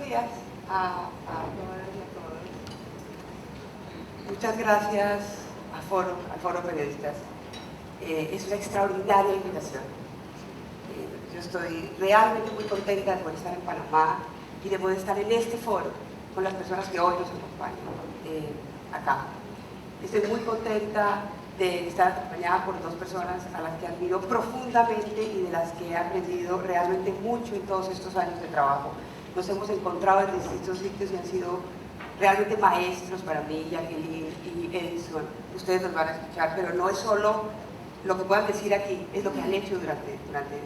días a todas y a todos. Muchas gracias al Foro Periodistas. Es una extraordinaria invitación. Yo estoy realmente muy contenta de poder estar en Panamá y de poder estar en este foro con las personas que hoy nos acompañan acá. Estoy muy contenta de estar acompañada por dos personas a las que admiro profundamente y de las que he aprendido realmente mucho en todos estos años de trabajo. Nos hemos encontrado en distintos sitios y han sido realmente maestros para mí, Jacqueline y Edison. Ustedes nos van a escuchar, pero no es solo lo que puedan decir aquí, es lo que han hecho durante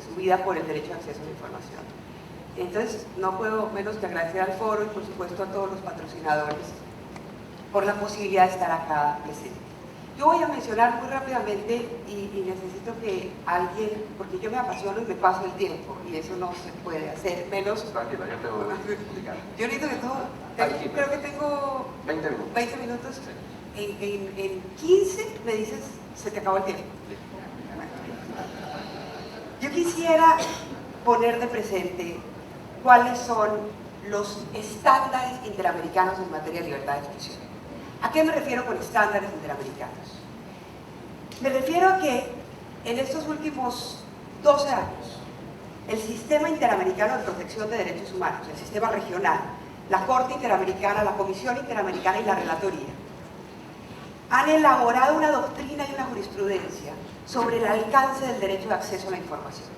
su vida por el derecho de acceso a la información. Entonces, no puedo menos que agradecer al foro y por supuesto a todos los patrocinadores por la posibilidad de estar acá presente. Yo voy a mencionar muy rápidamente y necesito que alguien, porque yo me apasiono y me paso el tiempo y eso no se puede hacer, menos... Tranquila, yo te voy a explicar. Yo necesito que todo... Creo que tengo 20 minutos. 20 minutos. En 15 me dices, se te acabó el tiempo. Yo quisiera poner de presente cuáles son los estándares interamericanos en materia de libertad de expresión. ¿A qué me refiero con estándares interamericanos? Me refiero a que en estos últimos 12 años, el Sistema Interamericano de Protección de Derechos Humanos, el sistema regional, la Corte Interamericana, la Comisión Interamericana y la Relatoría, han elaborado una doctrina y una jurisprudencia sobre el alcance del derecho de acceso a la información.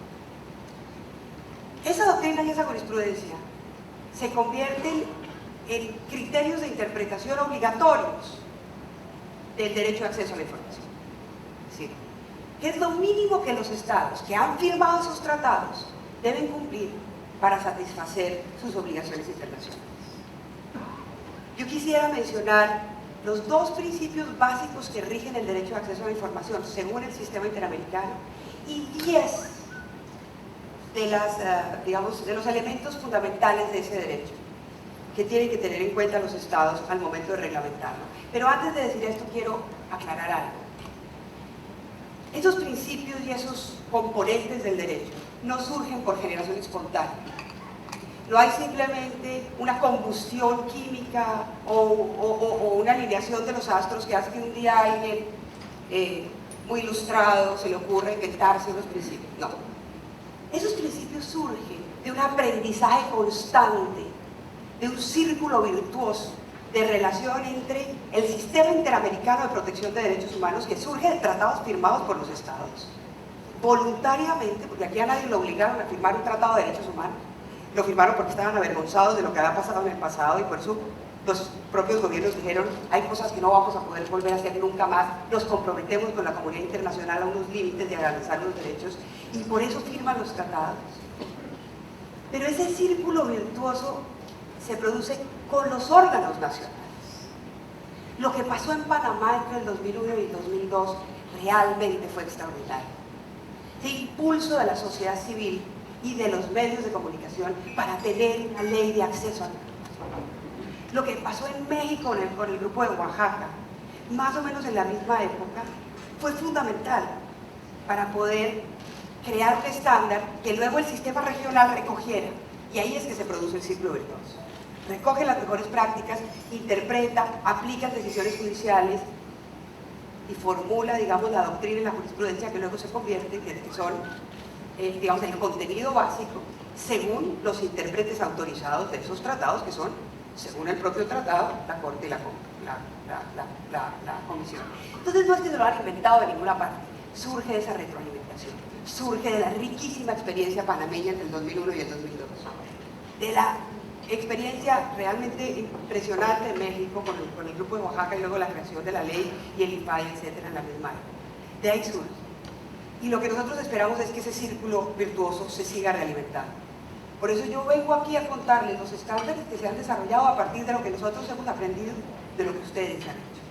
Esa doctrina y esa jurisprudencia se convierten en criterios de interpretación obligatorios del derecho de acceso a la información. ¿Sí? Que es lo mínimo que los estados que han firmado esos tratados deben cumplir para satisfacer sus obligaciones internacionales. Yo quisiera mencionar los dos principios básicos que rigen el derecho de acceso a la información según el sistema interamericano y 10 de los elementos fundamentales de ese derecho que tienen que tener en cuenta los estados al momento de reglamentarlo. Pero antes de decir esto quiero aclarar algo. Esos principios y esos componentes del derecho no surgen por generación espontánea. No hay simplemente una combustión química o una alineación de los astros que hace que un día a alguien muy ilustrado se le ocurra inventarse unos principios. No. Esos principios surgen de un aprendizaje constante, de un círculo virtuoso de relación entre el Sistema Interamericano de Protección de Derechos Humanos, que surge de tratados firmados por los estados, voluntariamente, porque aquí a nadie lo obligaron a firmar un tratado de derechos humanos, lo firmaron porque estaban avergonzados de lo que había pasado en el pasado y por eso los propios gobiernos dijeron, hay cosas que no vamos a poder volver a hacer nunca más, nos comprometemos con la comunidad internacional a unos límites de garantizar los derechos y por eso firman los tratados. Pero ese círculo virtuoso se produce con los órganos nacionales. Lo que pasó en Panamá entre el 2001 y el 2002 realmente fue extraordinario. El impulso de la sociedad civil y de los medios de comunicación para tener una ley de acceso a la información. Lo que pasó en México con el grupo de Oaxaca, más o menos en la misma época, fue fundamental para poder crear un estándar que luego el sistema regional recogiera. Y ahí es que se produce el ciclo virtuoso. Recoge las mejores prácticas, interpreta, aplica decisiones judiciales y formula, digamos, la doctrina y la jurisprudencia que luego se convierte, que son, digamos, el contenido básico según los intérpretes autorizados de esos tratados, que son, según el propio tratado, la Corte y la Comisión. Entonces no es que se lo han inventado de ninguna parte, surge de esa retroalimentación, surge de la riquísima experiencia panameña entre el 2001 y el 2002, de la experiencia realmente impresionante en México con el grupo de Oaxaca y luego la creación de la ley y el IPAI, etcétera, en la misma época. De ahí surge. Y lo que nosotros esperamos es que ese círculo virtuoso se siga realimentando. Por eso yo vengo aquí a contarles los estándares que se han desarrollado a partir de lo que nosotros hemos aprendido de lo que ustedes han hecho.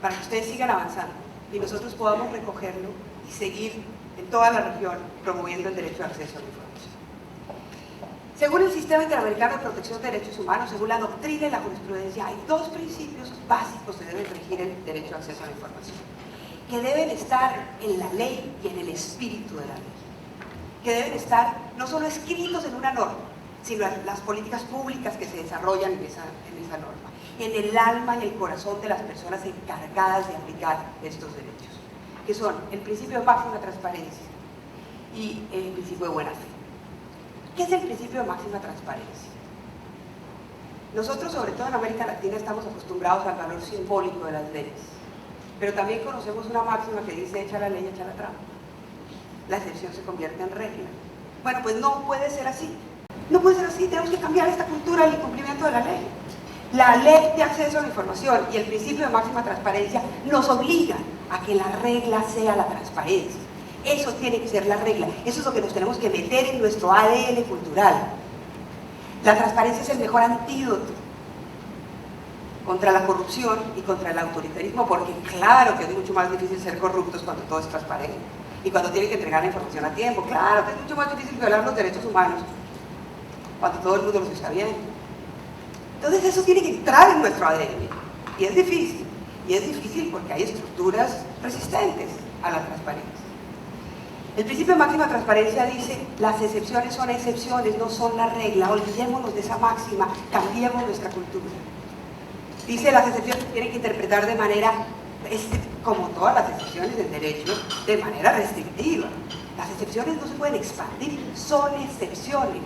Para que ustedes sigan avanzando y nosotros podamos recogerlo y seguir en toda la región promoviendo el derecho de acceso a la información. Según el Sistema Interamericano de Protección de Derechos Humanos, según la doctrina y la jurisprudencia, hay dos principios básicos que deben regir el derecho de acceso a la información, que deben estar en la ley y en el espíritu de la ley, que deben estar no solo escritos en una norma, sino las políticas públicas que se desarrollan en esa norma, en el alma y el corazón de las personas encargadas de aplicar estos derechos, que son el principio de máxima transparencia y el principio de buena fe. ¿Qué es el principio de máxima transparencia? Nosotros, sobre todo en América Latina, estamos acostumbrados al valor simbólico de las leyes, pero también conocemos una máxima que dice: echa la ley, echa la trampa. La excepción se convierte en regla. Bueno, pues no puede ser así. No puede ser así, tenemos que cambiar esta cultura del incumplimiento de la ley. La ley de acceso a la información y el principio de máxima transparencia nos obligan a que la regla sea la transparencia. Eso tiene que ser la regla, eso es lo que nos tenemos que meter en nuestro ADN cultural. La transparencia es el mejor antídoto contra la corrupción y contra el autoritarismo, porque claro que es mucho más difícil ser corruptos cuando todo es transparente y cuando tienen que entregar la información a tiempo. Claro que es mucho más difícil violar los derechos humanos cuando todo el mundo los está viendo. Entonces eso tiene que entrar en nuestro ADN y es difícil porque hay estructuras resistentes a la transparencia. El principio de máxima transparencia dice: las excepciones son excepciones, no son la regla. Olvidémonos de esa máxima, cambiemos nuestra cultura. Dice: las excepciones tienen que interpretar de manera, como todas las excepciones del derecho, de manera restrictiva. Las excepciones no se pueden expandir, son excepciones.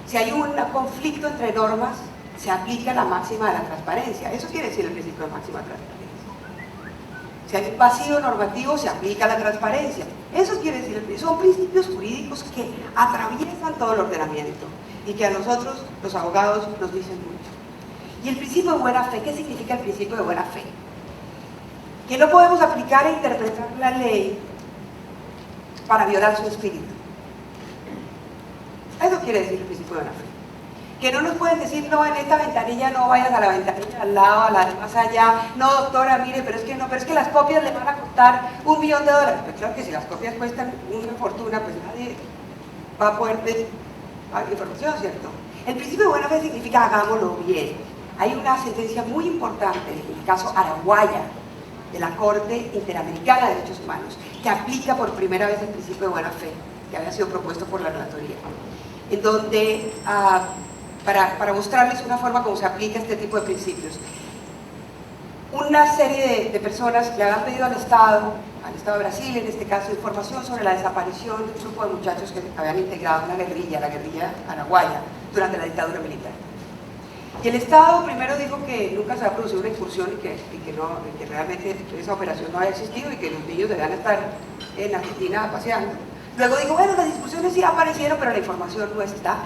Si hay un conflicto entre normas, se aplica la máxima de la transparencia. Eso quiere decir el principio de máxima transparencia. Si hay un vacío normativo, se aplica la transparencia. Eso quiere decir, son principios jurídicos que atraviesan todo el ordenamiento y que a nosotros, los abogados, nos dicen mucho. Y el principio de buena fe, ¿qué significa el principio de buena fe? Que no podemos aplicar e interpretar la ley para violar su espíritu. Eso quiere decir el principio de buena fe. Que no nos pueden decir: no, en esta ventanilla no vayas, a la ventanilla al lado, a la de más allá. No, doctora, mire, pero es que las copias le van a costar $1 millón. Pues claro que si las copias cuestan una fortuna, pues nadie va a poder ver información, ¿cierto? El principio de buena fe significa hagámoslo bien. Hay una sentencia muy importante, en el caso Araguaya, de la Corte Interamericana de Derechos Humanos, que aplica por primera vez el principio de buena fe, que había sido propuesto por la relatoría, en donde, para mostrarles una forma como se aplica este tipo de principios, una serie de personas le habían pedido al Estado de Brasil, en este caso, información sobre la desaparición de un grupo de muchachos que habían integrado una guerrilla, la guerrilla araguaya, durante la dictadura militar. Y el Estado primero dijo que nunca se había producido una incursión y que realmente esa operación no había existido y que los niños debían estar en Argentina paseando. Luego dijo: bueno, las discusiones sí aparecieron, pero la información no está.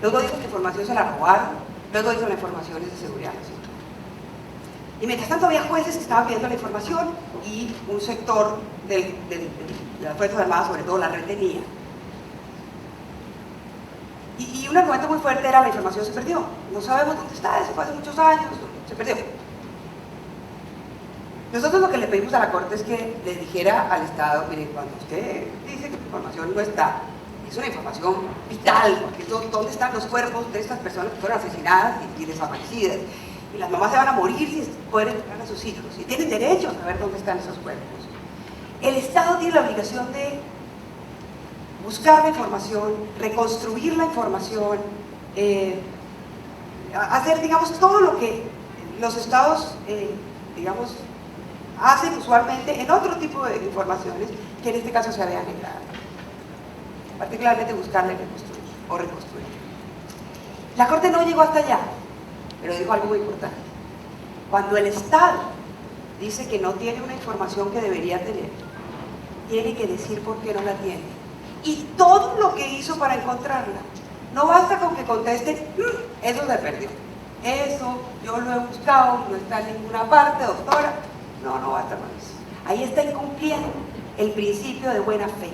Luego dijo que la información se la robaron. Luego dijo que la información es de seguridad nacional. Y mientras tanto había jueces que estaban pidiendo la información y un sector de las Fuerzas Armadas, sobre todo, la retenía. Y un argumento muy fuerte era: la información se perdió. No sabemos dónde está, eso fue hace muchos años, se perdió. Nosotros lo que le pedimos a la Corte es que le dijera al Estado: mire, cuando usted dice que la información no está, es una información vital, porque ¿dónde están los cuerpos de estas personas que fueron asesinadas y desaparecidas? Y las mamás se van a morir sin poder encontrar a sus hijos, y tienen derecho a saber dónde están esos cuerpos. El Estado tiene la obligación de buscar la información, reconstruir la información, hacer, digamos, todo lo que los estados, digamos, hacen usualmente en otro tipo de informaciones que en este caso se habían negado. Particularmente buscarla y reconstruir. La Corte no llegó hasta allá, pero dijo algo muy importante. Cuando el Estado dice que no tiene una información que debería tener, tiene que decir por qué no la tiene. Y todo lo que hizo para encontrarla. No basta con que conteste: eso se perdió. Eso yo lo he buscado, no está en ninguna parte, doctora. No basta con eso. Ahí está incumpliendo el principio de buena fe.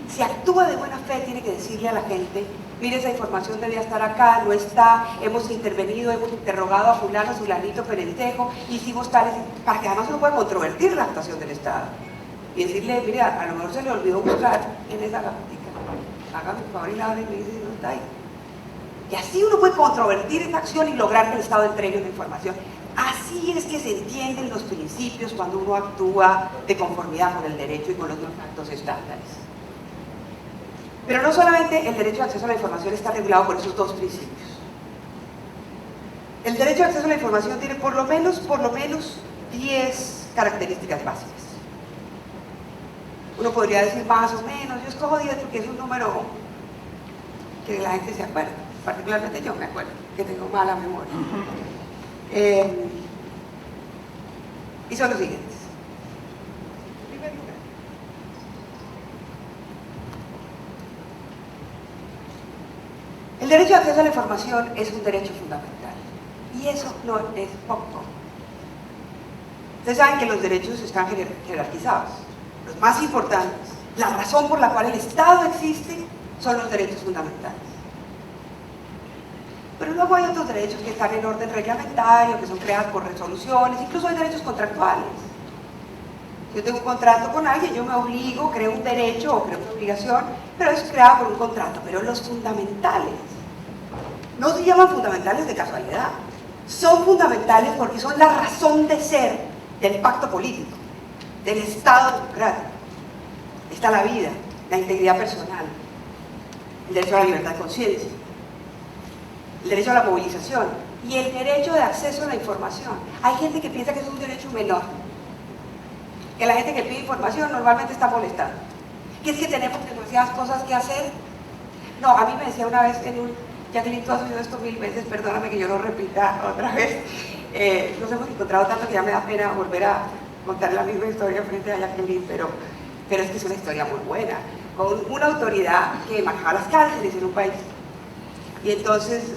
Si actúa de buena fe, tiene que decirle a la gente: mire, esa información debía estar acá, no está, hemos intervenido, hemos interrogado a fulano, fulanito, perentejo, hicimos tales, para que además uno pueda controvertir la actuación del Estado. Y decirle: mire, a lo mejor se le olvidó buscar en esa gavetica. Hágame el favor y la abre y me dice: no está ahí. Y así uno puede controvertir esa acción y lograr que el Estado entregue una información. Así es que se entienden los principios cuando uno actúa de conformidad con el derecho y con los actos estándares. Pero no solamente el derecho de acceso a la información está regulado por esos dos principios. El derecho de acceso a la información tiene por lo menos 10 características básicas. Uno podría decir más o menos, yo escojo 10 porque es un número que la gente se acuerda, particularmente yo me acuerdo, que tengo mala memoria. Y son los siguientes. En primer lugar, el derecho de acceso a la información es un derecho fundamental. Y eso no es poco. Ustedes saben que los derechos están jerarquizados. Los más importantes, la razón por la cual el Estado existe, son los derechos fundamentales. Pero luego hay otros derechos que están en orden reglamentario, que son creados por resoluciones, incluso hay derechos contractuales. Si yo tengo un contrato con alguien, yo me obligo, creo un derecho o creo una obligación, pero eso es creado por un contrato. Pero los fundamentales no se llaman fundamentales de casualidad. Son fundamentales porque son la razón de ser del pacto político, del Estado democrático. Está la vida, la integridad personal, el derecho a la libertad de conciencia, el derecho a la movilización y el derecho de acceso a la información. Hay gente que piensa que es un derecho menor, que la gente que pide información normalmente está molestando, que es que tenemos demasiadas cosas que hacer. No, a mí me decía una vez en un... Jacqueline, tú has oído esto 1000 veces, perdóname que yo lo repita otra vez. Nos hemos encontrado tanto que ya me da pena volver a contar la misma historia frente a Jacqueline, pero es que es una historia muy buena, con una autoridad que manejaba las cárceles en un país. Y entonces,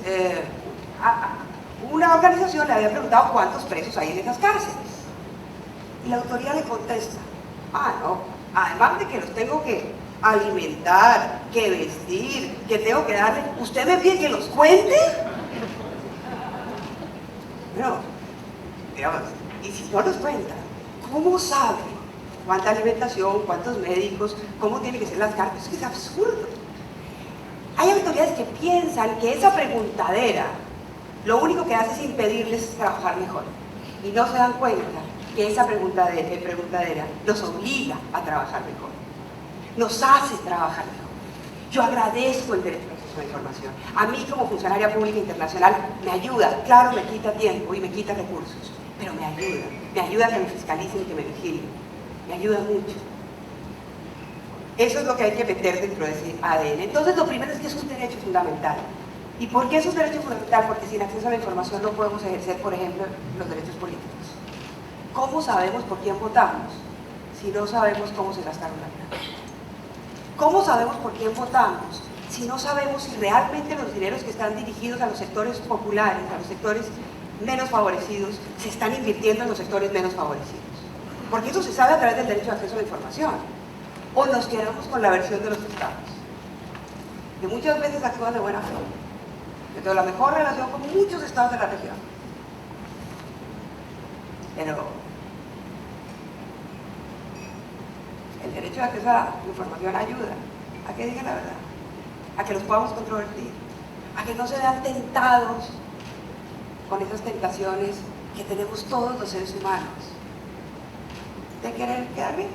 una organización le había preguntado cuántos presos hay en esas cárceles. Y la autoridad le contesta, no, además de que los tengo que alimentar, que vestir, que tengo que darle, ¿usted me pide que los cuente? No, digamos, y si no los cuenta, ¿cómo sabe cuánta alimentación, cuántos médicos, cómo tienen que ser las cartas? Es que es absurdo. Hay autoridades que piensan que esa preguntadera lo único que hace es impedirles trabajar mejor y no se dan cuenta que esa preguntadera los obliga a trabajar mejor, nos hace trabajar mejor. Yo agradezco el derecho a acceso a la información. A mí como funcionaria pública internacional me ayuda, claro, me quita tiempo y me quita recursos, pero me ayuda a que me fiscalicen y que me vigilen, me ayuda mucho. Eso es lo que hay que meter dentro de ese ADN. Entonces lo primero es que es un derecho fundamental. ¿Y por qué es un derecho fundamental? Porque sin acceso a la información no podemos ejercer, por ejemplo, los derechos políticos. ¿Cómo sabemos por quién votamos si no sabemos cómo se gastaron la plata? ¿Cómo sabemos por quién votamos si no sabemos si realmente los dineros que están dirigidos a los sectores populares, a los sectores menos favorecidos, se están invirtiendo en los sectores menos favorecidos? Porque eso se sabe a través del derecho de acceso a la información. O nos quedamos con la versión de los estados, que muchas veces actúan de buena fe. Yo tengo la mejor relación con muchos estados de la región. Pero el derecho de acceso a la información ayuda a que digan la verdad, a que los podamos controvertir, a que no se vean tentados con esas tentaciones que tenemos todos los seres humanos de querer quedar bien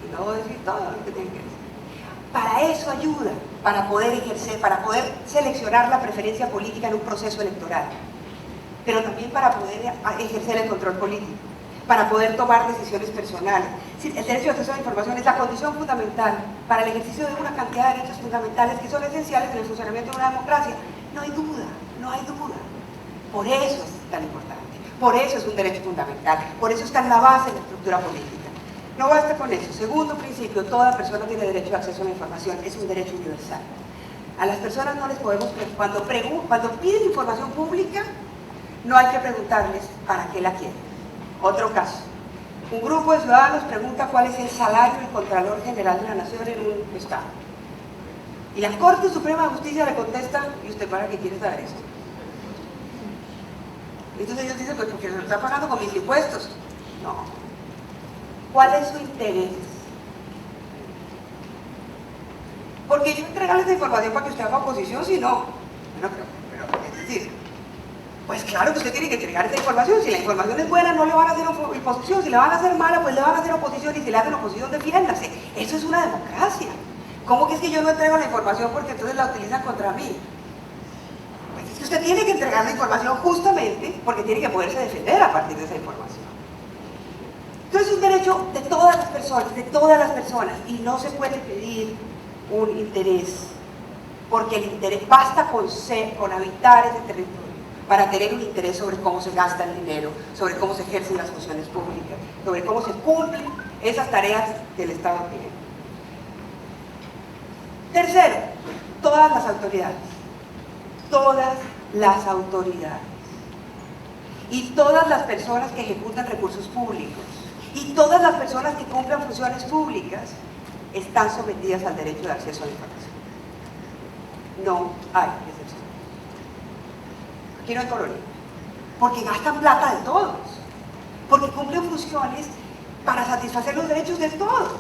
y no decir todo lo que tienen que decir. Para eso ayuda, para poder ejercer, para poder seleccionar la preferencia política en un proceso electoral, pero también para poder ejercer el control político, para poder tomar decisiones personales. El derecho de acceso a la información es la condición fundamental para el ejercicio de una cantidad de derechos fundamentales que son esenciales en el funcionamiento de una democracia. No hay duda, no hay duda. Por eso es tan importante, por eso es un derecho fundamental, por eso está en la base de la estructura política. No basta con eso. Segundo principio, toda persona tiene derecho de acceso a la información, es un derecho universal. A las personas no les podemos, cuando piden información pública, no hay que preguntarles para qué la quieren. Otro caso, un grupo de ciudadanos pregunta cuál es el salario del Contralor General de la Nación en un estado. Y la Corte Suprema de Justicia le contesta, ¿y usted para qué quiere saber eso? Entonces ellos dicen, pues porque se lo está pagando con mis impuestos. No. ¿Cuál es su interés? Porque yo entregarles esa información para que usted haga oposición, si no. Bueno, pero es decir, pues claro que usted tiene que entregar esa información. Si la información es buena, no le van a hacer oposición. Si le van a hacer mala, pues le van a hacer oposición. Y si le hacen oposición, defiéndase. Eso es una democracia. ¿Cómo que es que yo no entrego la información porque entonces la utilizan contra mí? Pues es que usted tiene que entregar la información justamente porque tiene que poderse defender a partir de esa información. Entonces es un derecho de todas las personas, y no se puede pedir un interés, porque el interés, basta con habitar ese territorio para tener un interés sobre cómo se gasta el dinero, sobre cómo se ejercen las funciones públicas, sobre cómo se cumplen esas tareas que el Estado tiene. Tercero, todas las autoridades y todas las personas que ejecutan recursos públicos y todas las personas que cumplan funciones públicas están sometidas al derecho de acceso a la información. No hay excepción. Aquí no hay colonia, porque gastan plata de todos, porque cumplen funciones para satisfacer los derechos de todos.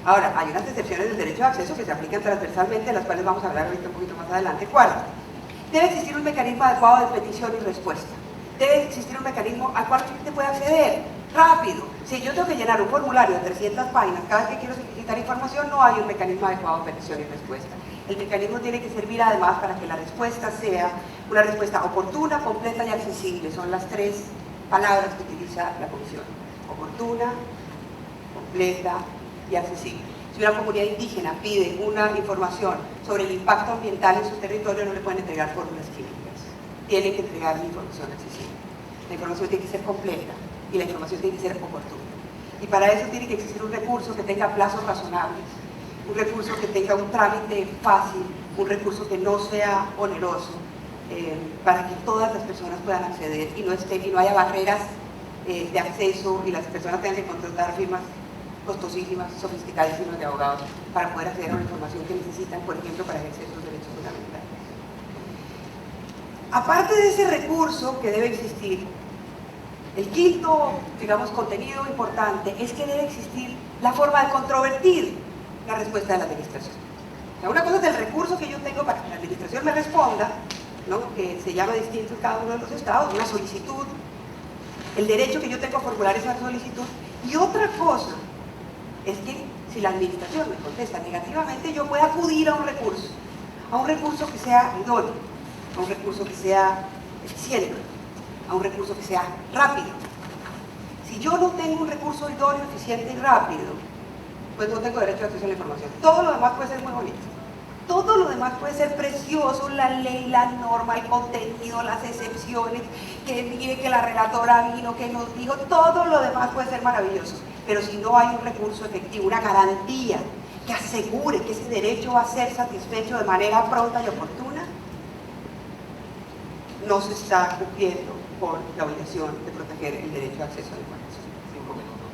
Ahora, hay unas excepciones del derecho de acceso que se aplican transversalmente, de las cuales vamos a hablar ahorita un poquito más adelante. Cuarto, debe existir un mecanismo adecuado de petición y respuesta. Debe existir un mecanismo al cual la gente pueda acceder rápido. Si yo tengo que llenar un formulario de 300 páginas cada vez que quiero solicitar información, no hay un mecanismo adecuado de petición y respuesta. El mecanismo tiene que servir además para que la respuesta sea una respuesta oportuna, completa y accesible. Son las tres palabras que utiliza la Comisión: oportuna, completa y accesible. Si una comunidad indígena pide una información sobre el impacto ambiental en su territorio, no le pueden entregar fórmulas químicas. Tienen que entregar la información accesible. La información tiene que ser completa y la información tiene que ser oportuna. Y para eso tiene que existir un recurso que tenga plazos razonables, un recurso que tenga un trámite fácil, un recurso que no sea oneroso, para que todas las personas puedan acceder y no haya barreras de acceso y las personas tengan que contratar firmas costosísimas, sofisticadísimas de abogados para poder acceder a la información que necesitan, por ejemplo, para ejercer sus derechos fundamentales. Aparte de ese recurso que debe existir, el quinto, digamos, contenido importante es que debe existir la forma de controvertir la respuesta de la administración. O sea, una cosa es el recurso que yo tengo para que la administración me responda, ¿no?, que se llama distinto en cada uno de los estados, una solicitud, el derecho que yo tengo a formular esa solicitud, y otra cosa es que si la administración me contesta negativamente, yo pueda acudir a un recurso que sea idóneo, a un recurso que sea eficiente, a un recurso que sea rápido. Si yo no tengo un recurso idóneo, eficiente y rápido, pues no tengo derecho a acceso a la información. Todo lo demás puede ser muy bonito, todo lo demás puede ser precioso, la ley, la norma, el contenido, las excepciones, que mire que la relatora vino, que nos dijo, todo lo demás puede ser maravilloso. Pero si no hay un recurso efectivo, una garantía que asegure que ese derecho va a ser satisfecho de manera pronta y oportuna, no se está cumpliendo con la obligación de proteger el derecho de acceso a la información. 5 minutos.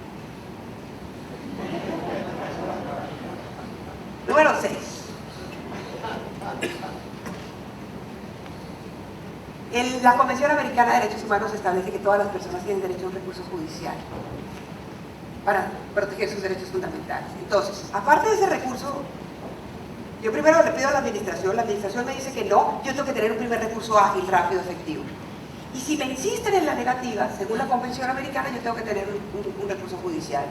Número 6. La Convención Americana de Derechos Humanos establece que todas las personas tienen derecho a un recurso judicial para proteger sus derechos fundamentales. Entonces, aparte de ese recurso, yo primero le pido a la administración me dice que no, yo tengo que tener un primer recurso ágil, rápido, efectivo. Y si me insisten en la negativa, según la Convención Americana, yo tengo que tener un recurso judicial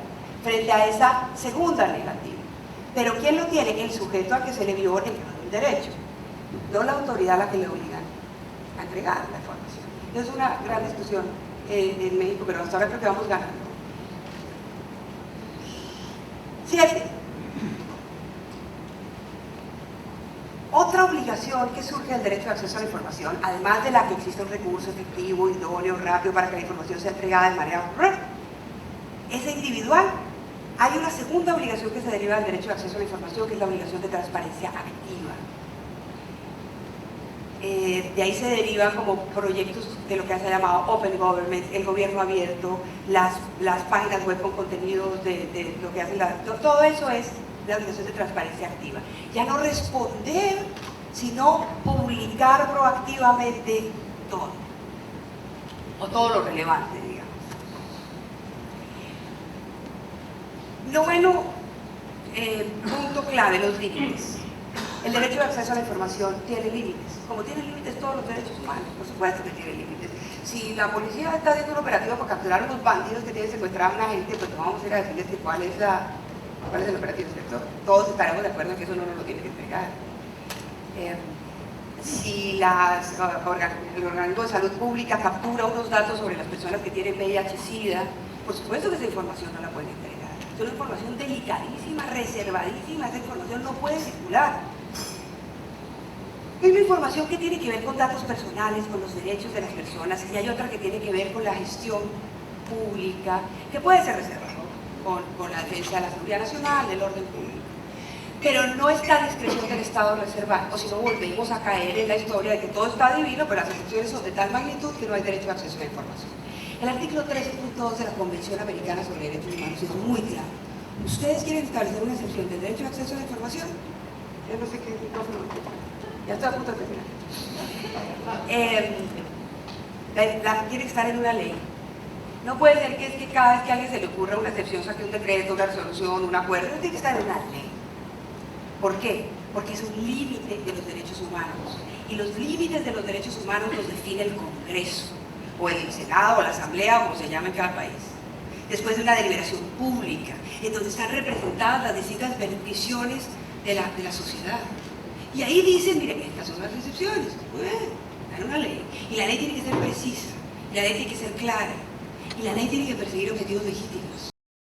frente a esa segunda negativa. Pero ¿quién lo tiene? El sujeto al que se le viole el derecho, no la autoridad a la que le obligan a entregar la información. Es una gran discusión en México, pero hasta ahora creo que vamos ganando. 7. Otra obligación que surge del derecho de acceso a la información, además de la que existe un recurso efectivo, idóneo, rápido para que la información sea entregada de manera correcta, es individual. Hay una segunda obligación que se deriva del derecho de acceso a la información, que es la obligación de transparencia activa. De ahí se derivan como proyectos de lo que se ha llamado Open Government, el gobierno abierto, las páginas web con contenidos de lo que hacen todo eso es la obligación de transparencia activa. Ya no responder, sino publicar proactivamente todo, o todo lo relevante, digamos. 9, punto clave, los límites. El derecho de acceso a la información tiene límites, como tienen límites todos los derechos humanos, por supuesto que tiene límites. si la policía está haciendo un operativo para capturar a unos bandidos que tienen secuestrada a una gente, pues no vamos a ir a decirles que cuál es el operativo, ¿cierto? Todos estaremos de acuerdo en que eso no nos lo tiene que entregar. Si el organismo de salud pública captura unos datos sobre las personas que tienen VIH-Sida, por supuesto que esa información no la pueden entregar. Es una información delicadísima, reservadísima, esa información no puede circular. Hay una información que tiene que ver con datos personales, con los derechos de las personas, y hay otra que tiene que ver con la gestión pública, que puede ser reservada con la defensa de la seguridad nacional, del orden público. Pero no está a discreción del Estado reservar, o si no volvemos a caer en la historia de que todo está divino, pero las excepciones son de tal magnitud que no hay derecho a acceso a la información. El artículo 13.2 de la Convención Americana sobre Derechos Humanos es muy claro. ¿Ustedes quieren establecer una excepción del derecho a acceso a la información? Yo no sé qué micrófono. Ya estoy a punto de terminar. Tiene que estar en una ley. No puede ser que es que cada vez que a alguien se le ocurra una excepción saque un decreto, una resolución, un acuerdo, tiene que estar en una ley. ¿Por qué? Porque es un límite de los derechos humanos. Y los límites de los derechos humanos los define el Congreso, o el Senado, o la Asamblea, o como se llama en cada país. Después de una deliberación pública, en donde están representadas las distintas visiones de la sociedad. Y ahí dicen, miren, estas son las excepciones. Está en una ley. Y la ley tiene que ser precisa, la ley tiene que ser clara, y la ley tiene que perseguir objetivos legítimos.